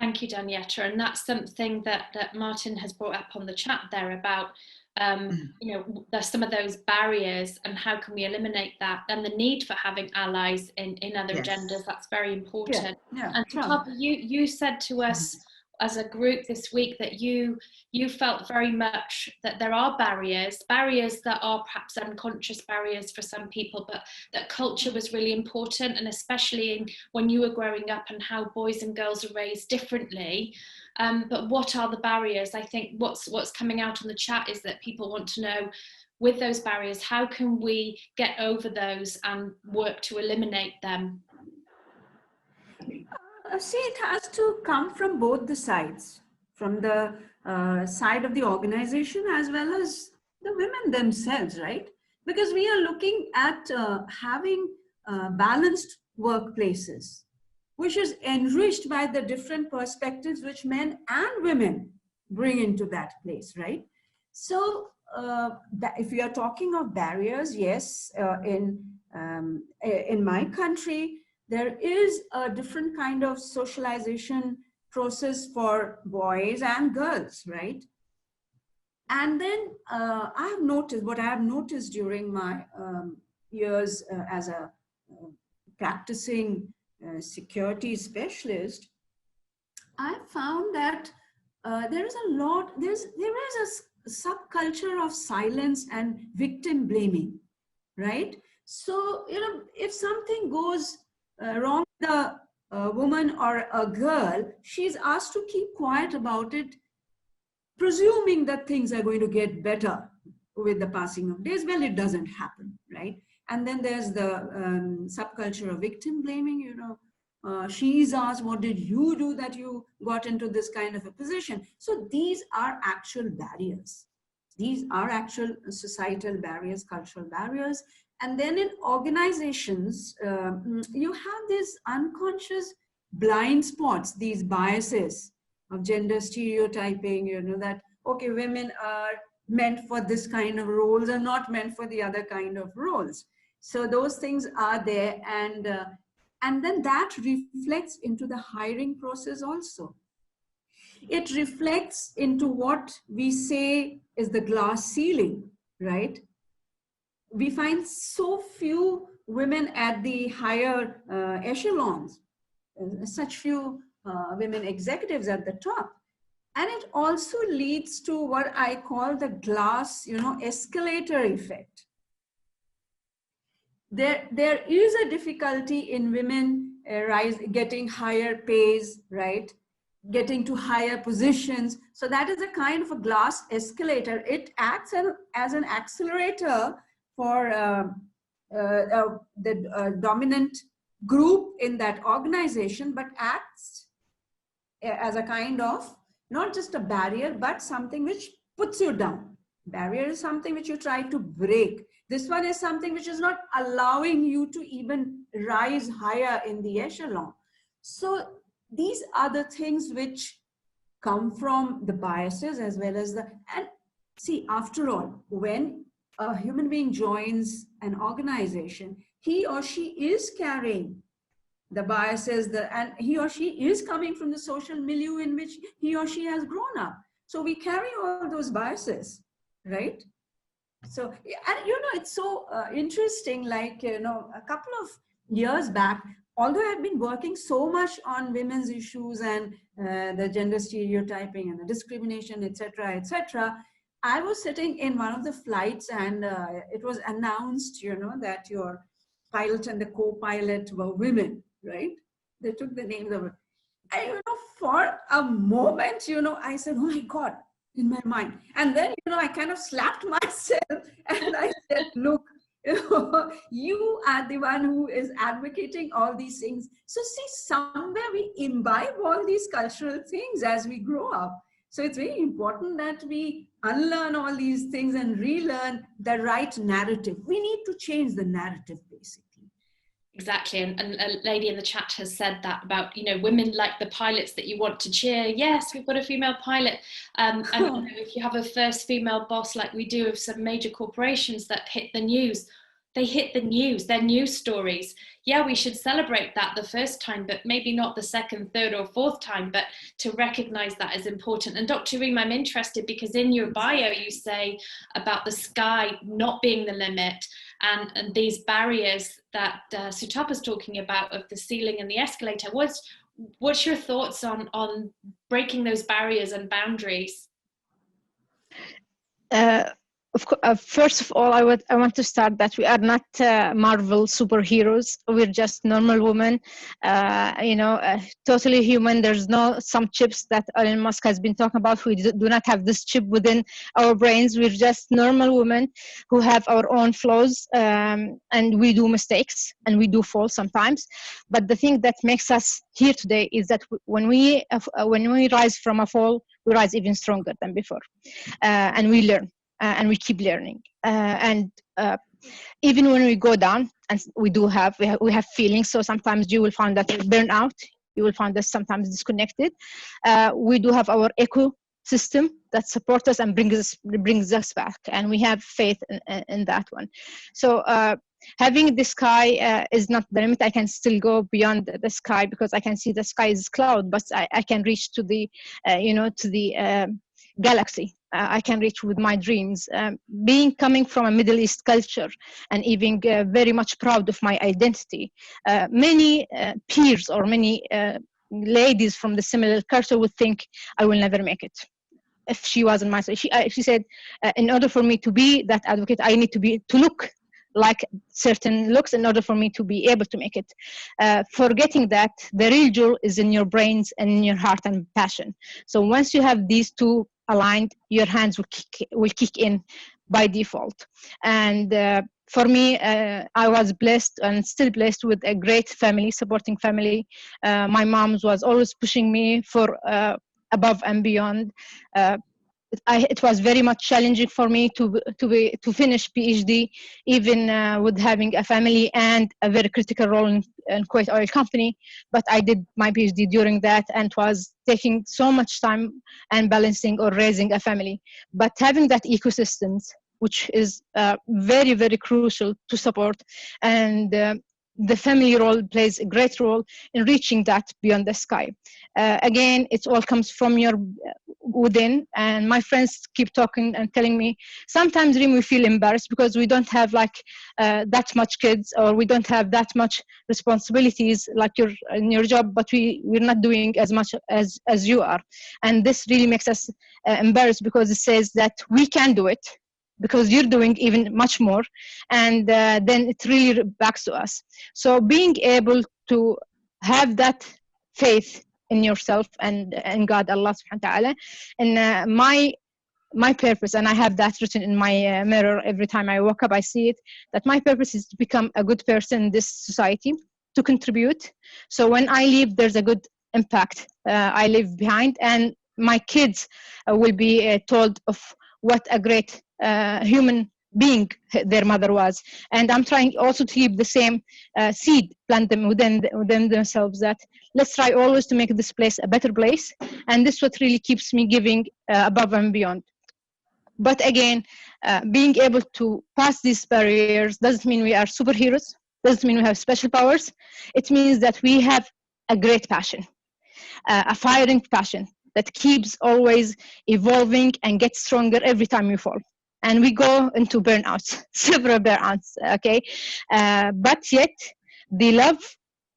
Thank you, Danyetta. And that's something that Martin has brought up on the chat there about, you know, there's some of those barriers and how can we eliminate that, and the need for having allies in other genders. That's very important. And Sutapa, you said to us as a group this week that you felt very much that there are barriers that are perhaps unconscious barriers for some people, but that culture was really important, and especially when you were growing up and how boys and girls are raised differently. But what are the barriers? I think what's coming out on the chat is that people want to know, with those barriers, how can we get over those and work to eliminate them? See, it has to come from both the sides, from the side of the organization as well as the women themselves, right? Because we are looking at having balanced workplaces, which is enriched by the different perspectives which men and women bring into that place, right? So if we are talking of barriers, yes, in my country, there is a different kind of socialization process for boys and girls, right? And then I have noticed during my years as a practicing security specialist, I found that there is a subculture of silence and victim blaming, right? So, you know, if something goes wrong with a woman or a girl, she's asked to keep quiet about it, presuming that things are going to get better with the passing of days. Well, it doesn't happen, right? And then there's the subculture of victim blaming, you know. She's asked, what did you do that you got into this kind of a position? So these are actual barriers. These are actual societal barriers, cultural barriers. And then in organizations, you have these unconscious blind spots, these biases of gender stereotyping, you know, that, okay, women are meant for this kind of roles and not meant for the other kind of roles. So those things are there, and then that reflects into the hiring process also. It reflects into what we say is the glass ceiling, right? We find so few women at the higher echelons, such few women executives at the top. And it also leads to what I call the glass, you know, escalator effect. There is a difficulty in women getting higher pays, right? Getting to higher positions. So that is a kind of a glass escalator. It acts as an accelerator for the dominant group in that organization, but acts as a kind of, not just a barrier, but something which puts you down. Barrier is something which you try to break. This one is something which is not allowing you to even rise higher in the echelon. So these are the things which come from the biases as well as the, and see, after all, when a human being joins an organization, he or she is carrying the biases, and he or she is coming from the social milieu in which he or she has grown up. So we carry all those biases, right? So, and you know, it's so interesting, like, you know, a couple of years back, although I've been working so much on women's issues and the gender stereotyping and the discrimination, etc., I was sitting in one of the flights, and it was announced, you know, that your pilot and the co-pilot were women, right? They took the names of it. And, you know, for a moment, you know, I said, oh my God, in my mind. And then, you know, I kind of slapped myself and I said, look, you are the one who is advocating all these things. So see, somewhere we imbibe all these cultural things as we grow up. So it's very important that we unlearn all these things and relearn the right narrative. We need to change the narrative, basically. Exactly, and a lady in the chat has said that about, you know, women like the pilots that you want to cheer. Yes, we've got a female pilot. And you know, if you have a first female boss like we do of some major corporations that hit the news, they hit the news, they're news stories. Yeah, we should celebrate that the first time, but maybe not the second, third, or fourth time, but to recognize that is important. And Dr. Reem, I'm interested because in your bio, you say about the sky not being the limit and these barriers that Sutapa's talking about of the ceiling and the escalator. What's your thoughts on breaking those barriers and boundaries? First of all, I want to start that we are not Marvel superheroes. We're just normal women, totally human. There's no some chips that Elon Musk has been talking about. We do not have this chip within our brains. We're just normal women who have our own flaws, and we do mistakes and we do fall sometimes. But the thing that makes us here today is that when we rise from a fall, we rise even stronger than before, and we learn. And we keep learning, and even when we go down, and we have feelings. So sometimes you will find that burnout. You will find us sometimes disconnected. We do have our ecosystem that supports us and brings us back, and we have faith in that one. So having the sky is not the limit. I can still go beyond the sky because I can see the sky is cloud, but I can reach to the galaxy. I can reach with my dreams. Coming from a Middle East culture and even very much proud of my identity, many peers or many ladies from the similar culture would think I will never make it. If she wasn't myself, she said, in order for me to be that advocate, I need to look like certain looks in order for me to be able to make it. Forgetting that the real jewel is in your brains and in your heart and passion. So once you have these two aligned, your hands will kick in by default. And for me, I was blessed and still blessed with a great family, supporting family. My mom was always pushing me for above and beyond. It was very much challenging for me to finish PhD, even with having a family and a very critical role in Kuwait Oil Company. But I did my PhD during that, and it was taking so much time and balancing or raising a family. But having that ecosystems, which is very, very crucial to support, and the family role plays a great role in reaching that beyond the sky. Again, it all comes from your within, and my friends keep talking and telling me, sometimes Reem, we feel embarrassed because we don't have like that much kids, or we don't have that much responsibilities like in your job, but we're not doing as much as you are. And this really makes us embarrassed because it says that we can do it, because you're doing even much more, and then it really backs to us. So being able to have that faith in yourself and God, Allah subhanahu wa ta'ala, and my purpose, and I have that written in my mirror every time I wake up, I see it, that my purpose is to become a good person in this society, to contribute. So when I leave, there's a good impact I leave behind, and my kids will be told of what a great human being their mother was. And I'm trying also to keep the same seed, plant them within themselves, that let's try always to make this place a better place. And this is what really keeps me giving above and beyond. But again, being able to pass these barriers doesn't mean we are superheroes, doesn't mean we have special powers. It means that we have a great passion, a firing passion that keeps always evolving and gets stronger every time we fall. And we go into burnouts, several burnouts, okay? But yet, the love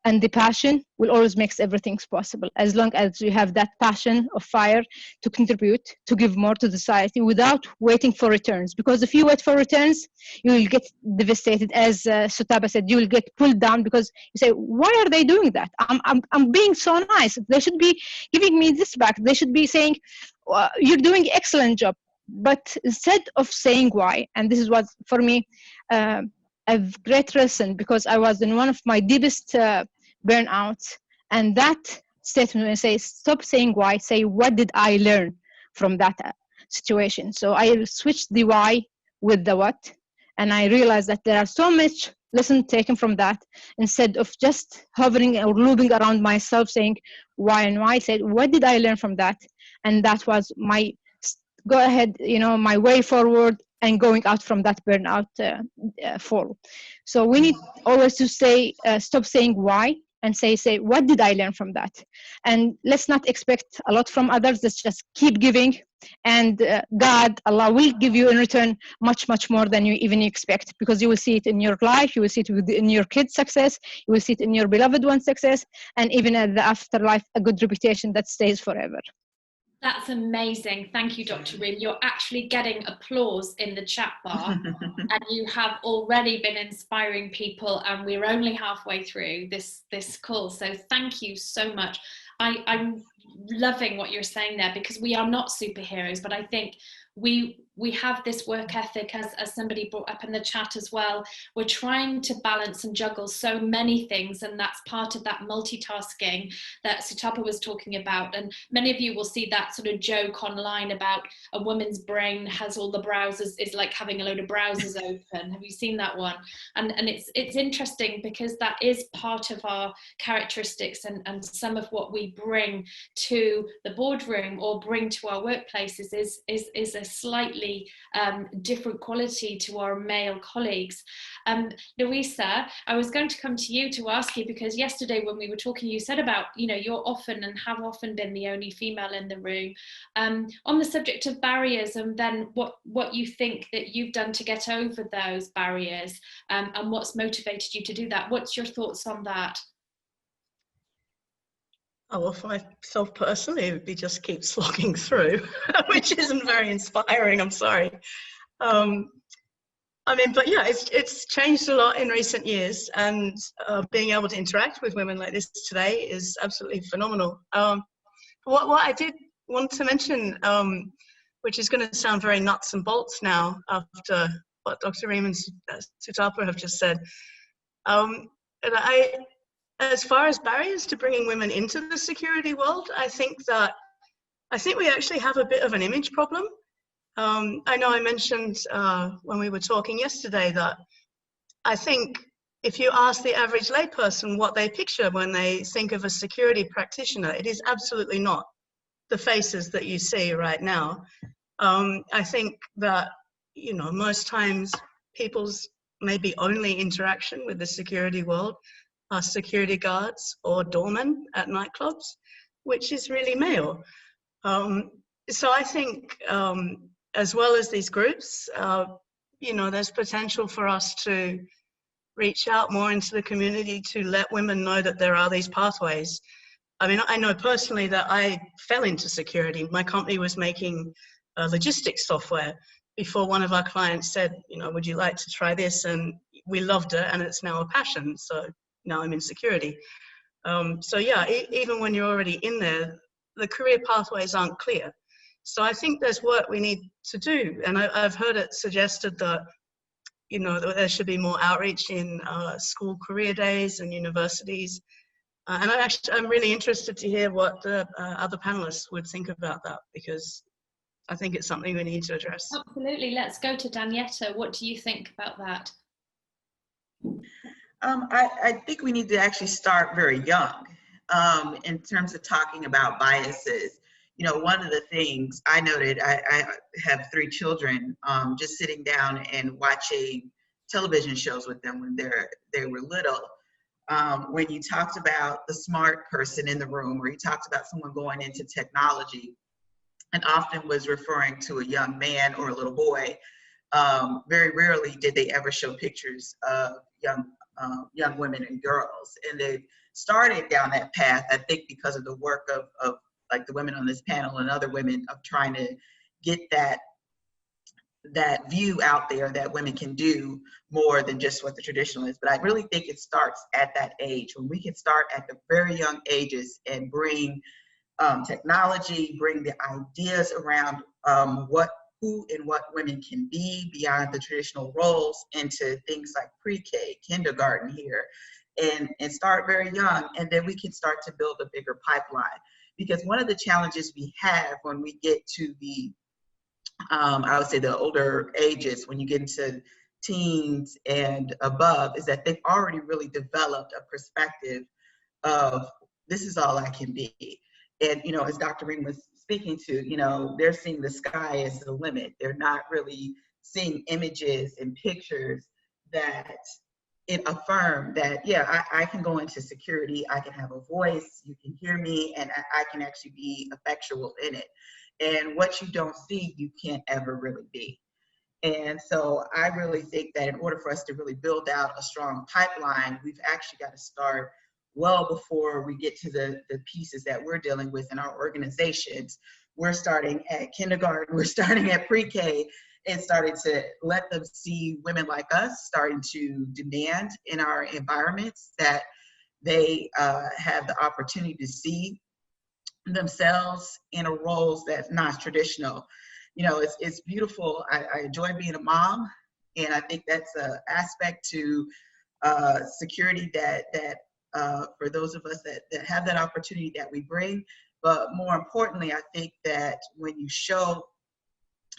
and the passion will always make everything possible, as long as you have that passion of fire to contribute, to give more to the society without waiting for returns. Because if you wait for returns, you will get devastated. As Sutapa said, you will get pulled down because you say, why are they doing that? I'm being so nice. They should be giving me this back. They should be saying, you're doing an excellent job. But instead of saying why, and this is what, for me, a great lesson, because I was in one of my deepest burnouts, and that statement when I say, stop saying why, say, what did I learn from that situation? So I switched the why with the what, and I realized that there are so much lesson taken from that. Instead of just hovering or looping around myself saying why and why, I said, what did I learn from that? And that was my go ahead, my way forward, and going out from that burnout fall. So we need always to say, stop saying why, and say, what did I learn from that? And let's not expect a lot from others. Let's just keep giving. And God, Allah will give you in return much, much more than you even expect, because you will see it in your life, you will see it in your kids' success, you will see it in your beloved one's success, and even at the afterlife, a good reputation that stays forever. That's amazing. Thank you, Dr. Reem. You're actually getting applause in the chat bar, and you have already been inspiring people, and we're only halfway through this call. So thank you so much. I'm loving what you're saying there, because we are not superheroes, but I think we have this work ethic, as somebody brought up in the chat as well. We're trying to balance and juggle so many things, and that's part of that multitasking that Sutapa was talking about. And many of you will see that sort of joke online about a woman's brain has all the browsers, is like having a load of browsers open. Have you seen that one? And it's interesting, because that is part of our characteristics, and some of what we bring to the boardroom or bring to our workplaces is a slightly different quality to our male colleagues. Louisa, I was going to come to you to ask you, because yesterday when we were talking, you said about, you're often and have often been the only female in the room. On the subject of barriers, and then what you think that you've done to get over those barriers, and what's motivated you to do that. What's your thoughts on that? Oh, well, for myself personally, it would be just keep slogging through, which isn't very inspiring, I'm sorry. But yeah, it's changed a lot in recent years, and being able to interact with women like this today is absolutely phenomenal. What I did want to mention, which is going to sound very nuts and bolts now after what Dr. Reem and Sutapa have just said, as far as barriers to bringing women into the security world, I think we actually have a bit of an image problem. I know I mentioned when we were talking yesterday that I think if you ask the average layperson what they picture when they think of a security practitioner, it is absolutely not the faces that you see right now. I think that, most times people's maybe only interaction with the security world are security guards or doormen at nightclubs, which is really male. So I think as well as these groups, there's potential for us to reach out more into the community to let women know that there are these pathways. I mean, I know personally that I fell into security. My company was making logistics software before one of our clients said, would you like to try this? And we loved it, and it's now a passion. So now I'm in security. So yeah, even when you're already in there, the career pathways aren't clear. So I think there's work we need to do. And I've heard it suggested that, that there should be more outreach in school career days and universities. And I'm really interested to hear what the other panelists would think about that, because I think it's something we need to address. Absolutely. Let's go to Danyetta. What do you think about that? I think we need to actually start very young in terms of talking about biases. One of the things I noted, I have 3 children, just sitting down and watching television shows with them when they were little. When you talked about the smart person in the room, or you talked about someone going into technology, and often was referring to a young man or a little boy, very rarely did they ever show pictures of young women and girls. And they started down that path, I think, because of the work of like the women on this panel and other women, of trying to get that view out there that women can do more than just what the traditional is. But I really think it starts at that age, when we can start at the very young ages and bring technology, bring the ideas around who and what women can be beyond the traditional roles into things like pre-K, kindergarten here, and start very young, and then we can start to build a bigger pipeline. Because one of the challenges we have when we get to the, I would say the older ages, when you get into teens and above, is that they've already really developed a perspective of, this is all I can be. And, as Dr. Reem was speaking to, they're seeing the sky as the limit. They're not really seeing images and pictures that it affirmed that, yeah, I can go into security, I can have a voice, you can hear me, and I can actually be effectual in it. And what you don't see, you can't ever really be. And so I really think that in order for us to really build out a strong pipeline, we've actually got to start well before we get to the pieces that we're dealing with in our organizations. We're starting at kindergarten, we're starting at pre-K, and starting to let them see women like us starting to demand in our environments that they have the opportunity to see themselves in a roles that's not traditional. You know, it's beautiful. I enjoy being a mom, and I think that's an aspect to security that for those of us that have that opportunity that we bring. But more importantly, I think that when you show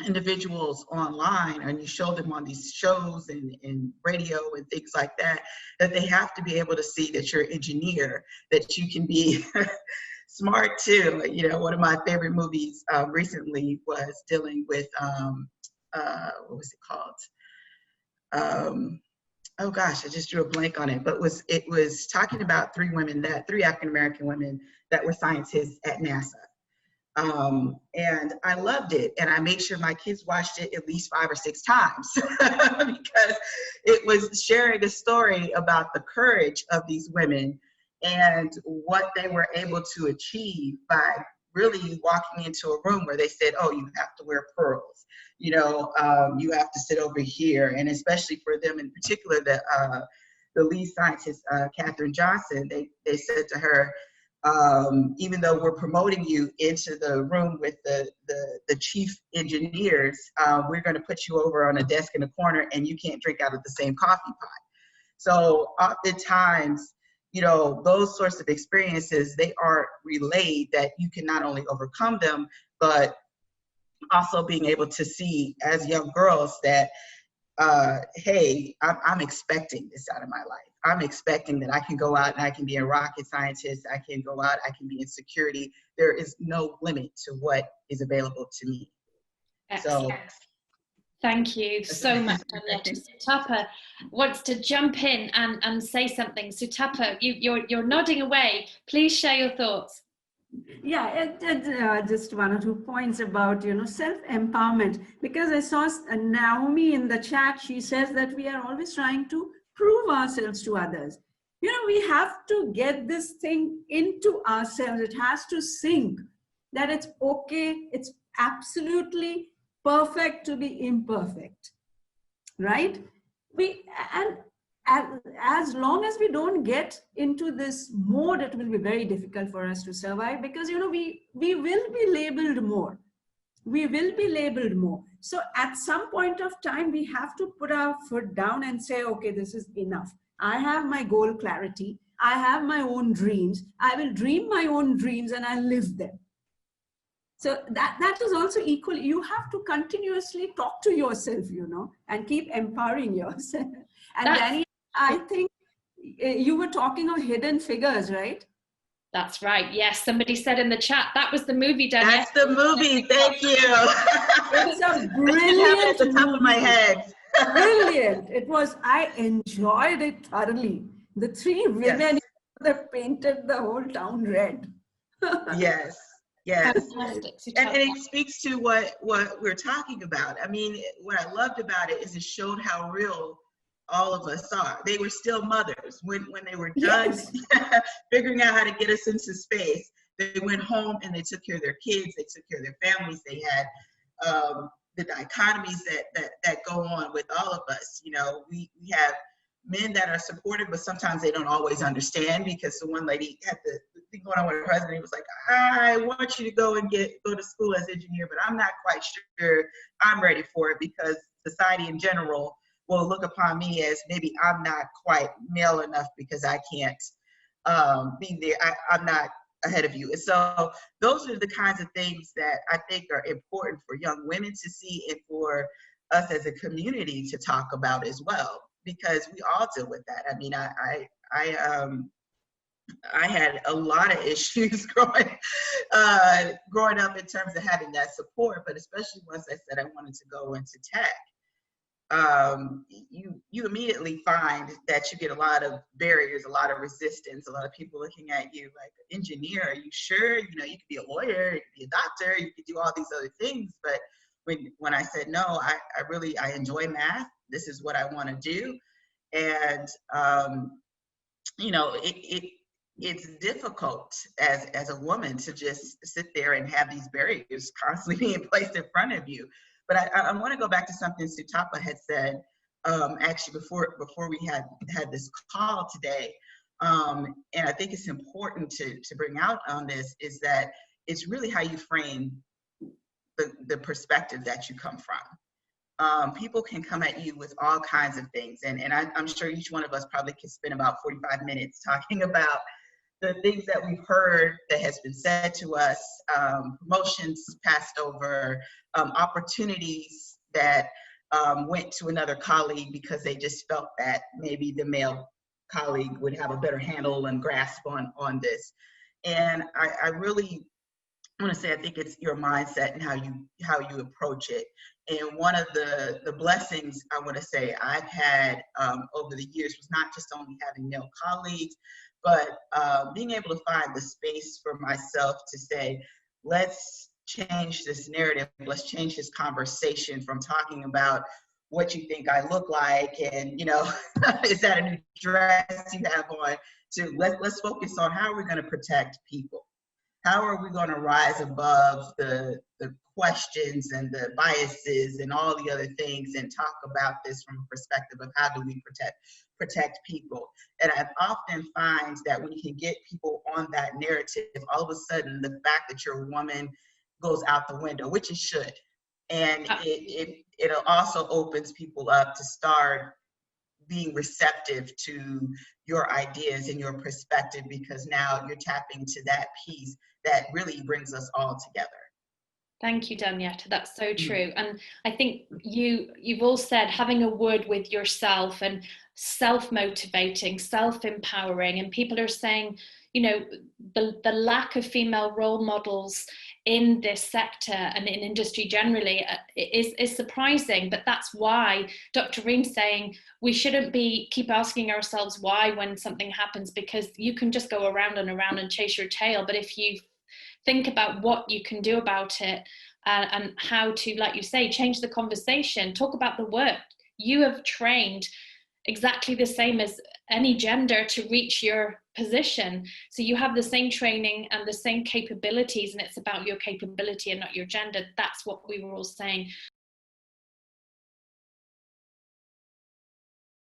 individuals online and you show them on these shows and radio and things like that, that they have to be able to see that you're an engineer, that you can be smart too. You know, one of my favorite movies recently was dealing with, what was it called? Oh gosh, I just drew a blank on it, but it was talking about three African-American women that were scientists at NASA. And I loved it, and I made sure my kids watched it at least 5 or 6 times because it was sharing a story about the courage of these women and what they were able to achieve by really walking into a room where they said, oh, you have to wear pearls, you know, you have to sit over here. And especially for them in particular, the lead scientist, Katherine Johnson, they said to her, even though we're promoting you into the room with the chief engineers, we're going to put you over on a desk in a corner and you can't drink out of the same coffee pot. So oftentimes, you know, those sorts of experiences, they are relayed that you can not only overcome them, but also being able to see as young girls that, hey, I'm expecting this out of my life. I'm expecting that I can go out and I can be a rocket scientist. I can go out, I can be in security. There is no limit to what is available to me. Excellent. So, thank you so much, Danyetta. Sutapa wants to jump in and say something. Sutapa, you're nodding away. Please share your thoughts. Yeah, just 1 or 2 points about, you know, self-empowerment, because I saw Naomi in the chat. She says that we are always trying to prove ourselves to others. You know, we have to get this thing into ourselves. It has to sink that it's okay, it's absolutely perfect to be imperfect, right? As long as we don't get into this mode, it will be very difficult for us to survive, because, you know, we will be labeled more. We will be labeled more. So at some point of time, we have to put our foot down and say, okay, this is enough. I have my goal clarity. I have my own dreams. I will dream my own dreams and I'll live them. So that is also equal. You have to continuously talk to yourself, you know, and keep empowering yourself. And Danny, I think you were talking of Hidden Figures, right? That's right. Yes, somebody said in the chat that was the movie, Danyetta. that's the movie. Thank you. It's a brilliant at the top of my head. Brilliant. It was. I enjoyed it thoroughly. The 3 women that painted the whole town red. Yes. Yes. Fantastic. And it speaks to what we're talking about. I mean, what I loved about it is it showed how real all of us are. They were still mothers when they were done figuring out how to get us into space. They went home and they took care of their kids. They took care of their families. They had the dichotomies that go on with all of us. You know, we have men that are supportive, but sometimes they don't always understand, because the one lady had the thing going on with her husband. He was like, I want you to go to school as engineer, but I'm not quite sure I'm ready for it, because society in general will look upon me as maybe I'm not quite male enough because I can't be there. I'm not ahead of you. And so those are the kinds of things that I think are important for young women to see, and for us as a community to talk about as well, because we all deal with that. I mean, I had a lot of issues growing up in terms of having that support, but especially once I said I wanted to go into tech. you immediately find that you get a lot of barriers, a lot of resistance, a lot of people looking at you like, engineer, are you sure? You know, you could be a lawyer, you could be a doctor, you could do all these other things. But when I said, no, I enjoy math. This is what I want to do. And, you know, it's difficult as a woman to just sit there and have these barriers constantly being placed in front of you. But I want to go back to something Sutapa had said, actually before we had this call today. And I think it's important to bring out on this is that it's really how you frame the perspective that you come from. People can come at you with all kinds of things. And I'm sure each one of us probably can spend about 45 minutes talking about the things that we've heard that has been said to us, promotions passed over, opportunities that went to another colleague because they just felt that maybe the male colleague would have a better handle and grasp on this. And I really want to say, I think it's your mindset and how you approach it. And one of the blessings I want to say I've had over the years was not just only having male colleagues, but being able to find the space for myself to say, let's change this narrative, let's change this conversation from talking about what you think I look like and, you know, is that a new dress you have on, to let's focus on how we're going to protect people. How are we going to rise above the questions and the biases and all the other things and talk about this from a perspective of how do we protect people? And I often find that when you can get people on that narrative, all of a sudden the fact that you're a woman goes out the window, which it should. And it also opens people up to start being receptive to your ideas and your perspective, because now you're tapping to that piece that really brings us all together. Thank you, Danyetta. That's so true. And I think you've all said having a word with yourself and self-motivating, self-empowering, and people are saying, you know, the lack of female role models in this sector and in industry generally is surprising, but that's why Dr. Reem's saying we shouldn't keep asking ourselves why when something happens, because you can just go around and around and chase your tail. But if you think about what you can do about it and how to, like you say, change the conversation, talk about the work. You have trained exactly the same as any gender to reach your position. So you have the same training and the same capabilities, and it's about your capability and not your gender. That's what we were all saying.